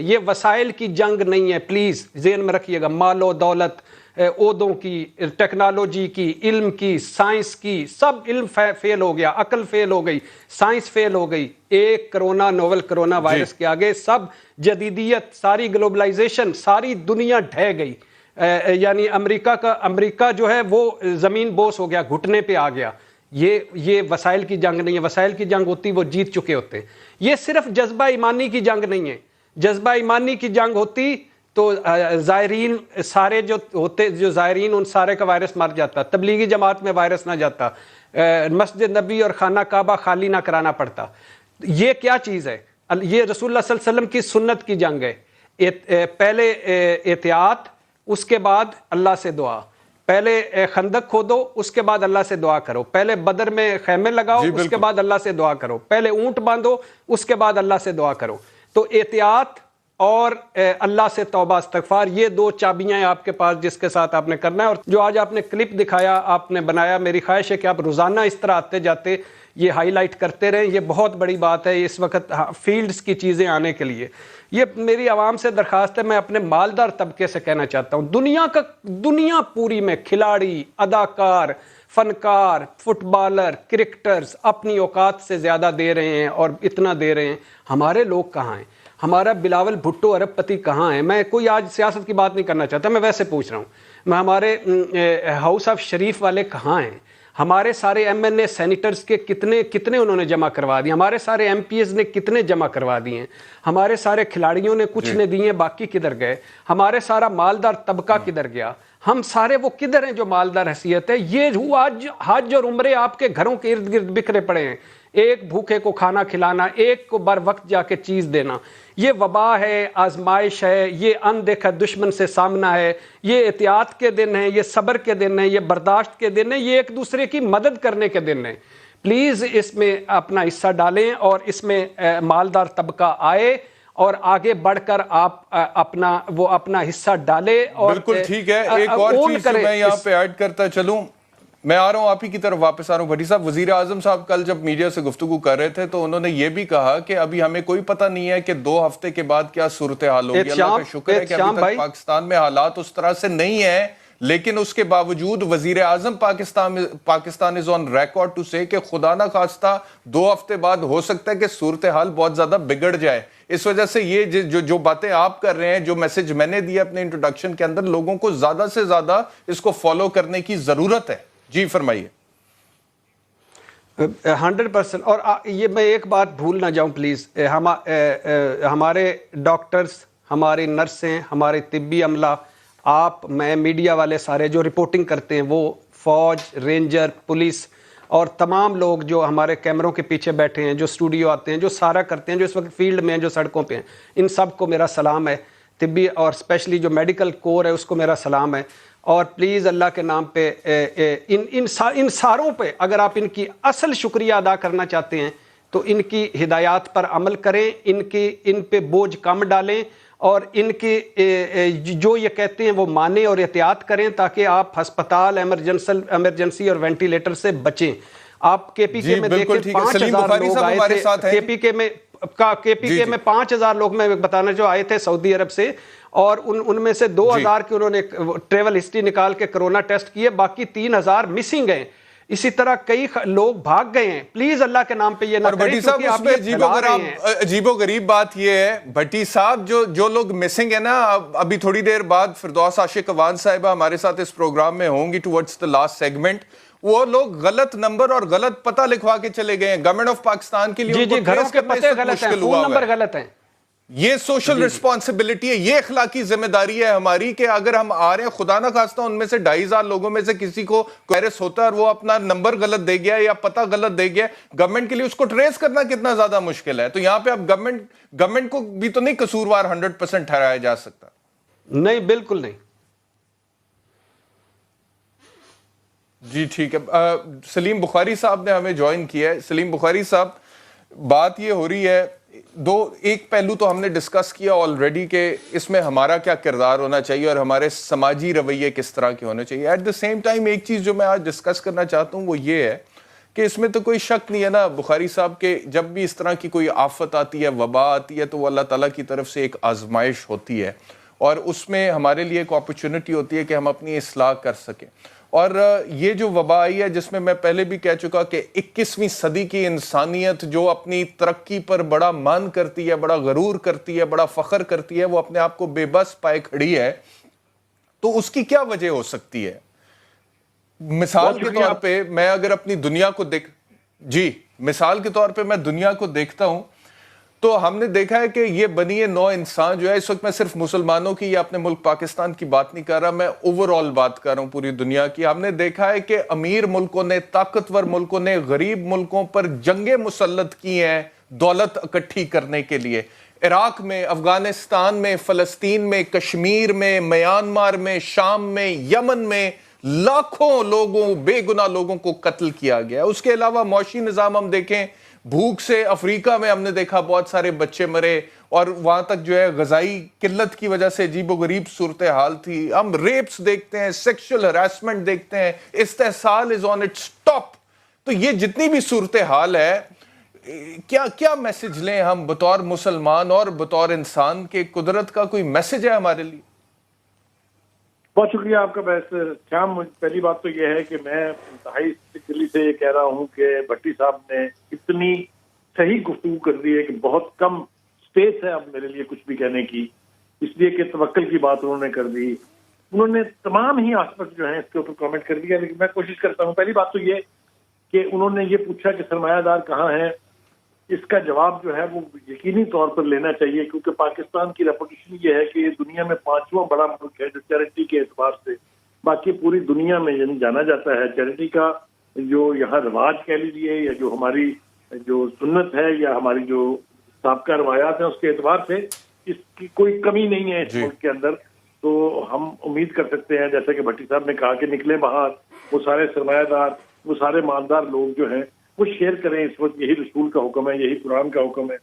یہ وسائل کی جنگ نہیں ہے، پلیز ذہن میں رکھیے گا. مال و دولت، عہدوں کی، ٹیکنالوجی کی، علم کی، سائنس کی، سب علم فیل ہو گیا، عقل فیل ہو گئی، سائنس فیل ہو گئی. ایک کرونا، نوول کرونا وائرس کے آگے سب جدیدیت، ساری گلوبلائزیشن، ساری دنیا ڈھہ گئی. یعنی امریکہ جو ہے وہ زمین بوس ہو گیا، گھٹنے پہ آ گیا. یہ وسائل کی جنگ نہیں ہے. وسائل کی جنگ ہوتی وہ جیت چکے ہوتے. یہ صرف جذبہ ایمانی کی جنگ نہیں ہے. جذبہ ایمانی کی جنگ ہوتی تو زائرین سارے جو زائرین ان سارے کا وائرس مر جاتا، تبلیغی جماعت میں وائرس نہ جاتا، مسجد نبی اور خانہ کعبہ خالی نہ کرانا پڑتا. یہ کیا چیز ہے؟ یہ رسول اللہ صلی اللہ علیہ وسلم کی سنت کی جنگ ہے. پہلے احتیاط، اس کے بعد اللہ سے دعا. پہلے خندق کھودو، اس کے بعد اللہ سے دعا کرو. پہلے بدر میں خیمے لگاؤ، اس کے بعد اللہ سے دعا کرو. پہلے اونٹ باندھو، اس کے بعد اللہ سے دعا کرو. تو احتیاط اور اللہ سے توبہ استغفار، یہ دو چابیاں ہیں آپ کے پاس جس کے ساتھ آپ نے کرنا ہے. اور جو آج آپ نے کلپ دکھایا، آپ نے بنایا، میری خواہش ہے کہ آپ روزانہ اس طرح آتے جاتے یہ ہائی لائٹ کرتے رہیں. یہ بہت بڑی بات ہے اس وقت فیلڈز کی چیزیں آنے کے لیے. یہ میری عوام سے درخواست ہے. میں اپنے مالدار طبقے سے کہنا چاہتا ہوں، دنیا پوری میں کھلاڑی، اداکار، فنکار، فٹ بالر، کرکٹرز اپنی اوقات سے زیادہ دے رہے ہیں اور اتنا دے رہے ہیں. ہمارے لوگ کہاں ہیں؟ ہمارا بلاول بھٹو ارب پتی کہاں ہے؟ میں کوئی آج سیاست کی بات نہیں کرنا چاہتا، میں ویسے پوچھ رہا ہوں. میں ہمارے ہاؤس آف شریف والے کہاں ہیں؟ ہمارے سارے ایم این اے سینیٹرز کے کتنے انہوں نے جمع کروا دیے؟ ہمارے سارے ایم پی ایز نے کتنے جمع کروا دیے ہیں؟ ہمارے سارے کھلاڑیوں نے کچھ نے دیے، باقی کدھر گئے؟ ہمارے سارا مالدار طبقہ کدھر گیا؟ ہم سارے وہ کدھر ہیں جو مالدار حیثیت ہے؟ یہ ہوا حج اور عمرے آپ کے گھروں کے ارد گرد بکھرے پڑے ہیں. ایک بھوکے کو کھانا کھلانا، ایک کو بر وقت جا کے چیز دینا. یہ وبا ہے، آزمائش ہے، یہ اندیکھا دشمن سے سامنا ہے. یہ احتیاط کے دن ہیں، یہ صبر کے دن ہیں، یہ برداشت کے دن ہیں، یہ ایک دوسرے کی مدد کرنے کے دن ہیں. پلیز اس میں اپنا حصہ ڈالیں اور اس میں مالدار طبقہ آئے اور آگے بڑھ کر آپ اپنا حصہ ڈالے. اور بالکل ٹھیک ہے. ایک اور چیز میں یہاں پہ ایڈ کرتا چلوں، میں آ رہا ہوں آپ ہی کی طرف واپس آ رہا ہوں. بھٹی صاحب، وزیر اعظم صاحب کل جب میڈیا سے گفتگو کر رہے تھے تو انہوں نے یہ بھی کہا کہ ابھی ہمیں کوئی پتہ نہیں ہے کہ 2 ہفتے کے بعد کیا صورتحال ہوگی. اللہ کا شکر ہے کہ ابھی تک پاکستان میں حالات اس طرح سے نہیں ہیں، لیکن اس کے باوجود وزیر اعظم پاکستان از آن ریکارڈ ٹو سے کہ خدا نہ خواستہ 2 ہفتے بعد ہو سکتا ہے کہ صورتحال بہت زیادہ بگڑ جائے. اس وجہ سے یہ جو باتیں آپ کر رہے ہیں، جو میسج میں نے دیا اپنے انٹروڈکشن کے اندر، لوگوں کو زیادہ سے زیادہ اس کو فالو کرنے کی ضرورت ہے. جی فرمائیے. 100%. اور یہ میں ایک بات بھول نہ جاؤں پلیز، ہمارے ڈاکٹرز، ہماری نرسیں، ہمارے طبی عملہ، آپ، میں، میڈیا والے سارے جو رپورٹنگ کرتے ہیں، وہ فوج، رینجر، پولیس اور تمام لوگ جو ہمارے کیمروں کے پیچھے بیٹھے ہیں، جو اسٹوڈیو آتے ہیں، جو سارا کرتے ہیں، جو اس وقت فیلڈ میں ہیں، جو سڑکوں پہ ہیں، ان سب کو میرا سلام ہے. طبی اور اسپیشلی جو میڈیکل کور ہے اس کو میرا سلام ہے. اور پلیز اللہ کے نام پہ ان ساروں پہ اگر آپ ان کی اصل شکریہ ادا کرنا چاہتے ہیں تو ان کی ہدایات پر عمل کریں، ان پہ بوجھ کم ڈالیں اور ان کی جو یہ کہتے ہیں وہ مانیں اور احتیاط کریں تاکہ آپ ہسپتال، ایمرجنسی اور وینٹیلیٹر سے بچیں. آپ کے پی کے میں دیکھیں 5,000 لوگ آئے تھے. کے پی کے میں 5,000 لوگ میں بتانا جو آئے تھے سعودی عرب سے، اور ان میں سے 2,000 کی انہوں نے ٹریول ہسٹری نکال کے کرونا ٹیسٹ کیے، باقی 3,000 مسنگ ہیں. اسی طرح کئی لوگ بھاگ گئے ہیں. پلیز اللہ کے نام پہ یہ نہ کریں کیونکہ آپ یہ پھیلا رہے ہیں. عجیب و غریب بات یہ ہے بھٹی صاحب، جو لوگ مسنگ ہیں نا، ابھی تھوڑی دیر بعد فردوس عاشق اوان صاحبہ ہمارے ساتھ اس پروگرام میں ہوں گی ٹورڈز دی لاسٹ سیگمنٹ. وہ لوگ غلط نمبر اور غلط پتہ لکھوا کے چلے گئے ہیں. گورنمنٹ آف پاکستان کے لیے جی گھروں کے پتے غلط ہیں، فون نمبر غلط ہیں. یہ سوشل رسپانسبلٹی ہے، یہ اخلاقی ذمہ داری ہے ہماری کہ اگر ہم آ رہے ہیں، خدا نہ خواستہ ان میں سے 2,500 لوگوں میں سے کسی کو وائرس ہوتا ہے اور وہ اپنا نمبر غلط دے گیا یا پتہ غلط دے گیا، گورنمنٹ کے لیے اس کو ٹریس کرنا کتنا زیادہ مشکل ہے. تو یہاں پہ اب گورنمنٹ کو بھی تو نہیں قصوروار 100% ٹھہرایا جا سکتا. نہیں، بالکل نہیں. جی ٹھیک ہے. سلیم بخاری صاحب نے ہمیں جوائن کیا ہے. سلیم بخاری صاحب، بات یہ ہو رہی ہے، ایک پہلو تو ہم نے ڈسکس کیا آلریڈی کہ اس میں ہمارا کیا کردار ہونا چاہیے اور ہمارے سماجی رویے کس طرح کے ہونے چاہیے. ایٹ دا سیم ٹائم ایک چیز جو میں آج ڈسکس کرنا چاہتا ہوں وہ یہ ہے کہ اس میں تو کوئی شک نہیں ہے نا بخاری صاحب کہ جب بھی اس طرح کی کوئی آفت آتی ہے، وبا آتی ہے، تو وہ اللہ تعالیٰ کی طرف سے ایک آزمائش ہوتی ہے اور اس میں ہمارے لیے ایک اپرچونٹی ہوتی ہے کہ ہم اپنی اصلاح کر سکیں. اور یہ جو وبا آئی ہے جس میں میں پہلے بھی کہہ چکا کہ 21ویں صدی کی انسانیت جو اپنی ترقی پر بڑا مان کرتی ہے، بڑا غرور کرتی ہے، بڑا فخر کرتی ہے، وہ اپنے آپ کو بے بس پائے کھڑی ہے. تو اس کی کیا وجہ ہو سکتی ہے؟ مثال کے طور پہ میں اگر اپنی دنیا کو مثال کے طور پہ میں دنیا کو دیکھتا ہوں تو ہم نے دیکھا ہے کہ یہ بنی نوع انسان جو ہے، اس وقت میں صرف مسلمانوں کی یا اپنے ملک پاکستان کی بات نہیں کر رہا، میں اوورآل بات کر رہا ہوں پوری دنیا کی. ہم نے دیکھا ہے کہ امیر ملکوں نے، طاقتور ملکوں نے غریب ملکوں پر جنگیں مسلط کی ہیں دولت اکٹھی کرنے کے لیے. عراق میں، افغانستان میں، فلسطین میں، کشمیر میں، میانمار میں، شام میں، یمن میں لاکھوں لوگوں، بے گناہ لوگوں کو قتل کیا گیا. اس کے علاوہ معاشی نظام ہم دیکھیں، بھوک سے افریقہ میں ہم نے دیکھا بہت سارے بچے مرے اور وہاں تک جو ہے غذائی قلت کی وجہ سے عجیب و غریب صورتحال تھی. ہم ریپس دیکھتے ہیں، سیکشل ہراسمنٹ دیکھتے ہیں، استحصال از آن اٹس ٹاپ. تو یہ جتنی بھی صورتحال ہے، کیا میسج لیں ہم بطور مسلمان اور بطور انسان کے قدرت کا کوئی میسج ہے ہمارے لیے؟ بہت شکریہ آپ کا بحث شام. پہلی بات تو یہ ہے کہ میں انتہائی دلی سے یہ کہہ رہا ہوں کہ بھٹی صاحب نے اتنی صحیح گفتگو کر دی ہے کہ بہت کم سپیس ہے اب میرے لیے کچھ بھی کہنے کی، اس لیے کہ توکل کی بات انہوں نے کر دی. انہوں نے تمام ہی آسپیکٹ جو ہیں اس کے اوپر کامنٹ کر دیا، لیکن میں کوشش کرتا ہوں. پہلی بات تو یہ کہ انہوں نے یہ پوچھا کہ سرمایہ دار کہاں ہیں. اس کا جواب جو ہے وہ یقینی طور پر لینا چاہیے، کیونکہ پاکستان کی ریپوٹیشن یہ ہے کہ یہ دنیا میں 5واں بڑا ملک ہے جو چیریٹی کے اعتبار سے باقی پوری دنیا میں جانا جاتا ہے. چیریٹی کا جو یہاں رواج کہہ لیجیے یا جو ہماری جو سنت ہے یا ہماری جو سابقہ روایات ہیں اس کے اعتبار سے اس کی کوئی کمی نہیں ہے اس ملک کے اندر. تو ہم امید کر سکتے ہیں جیسا کہ بھٹی صاحب نے کہا کہ نکلے باہر وہ سارے سرمایہ دار، وہ سارے مالدار لوگ جو ہیں وہ شیئر کریں. اس وقت یہی رسول کا حکم ہے، یہی قرآن کا حکم ہے.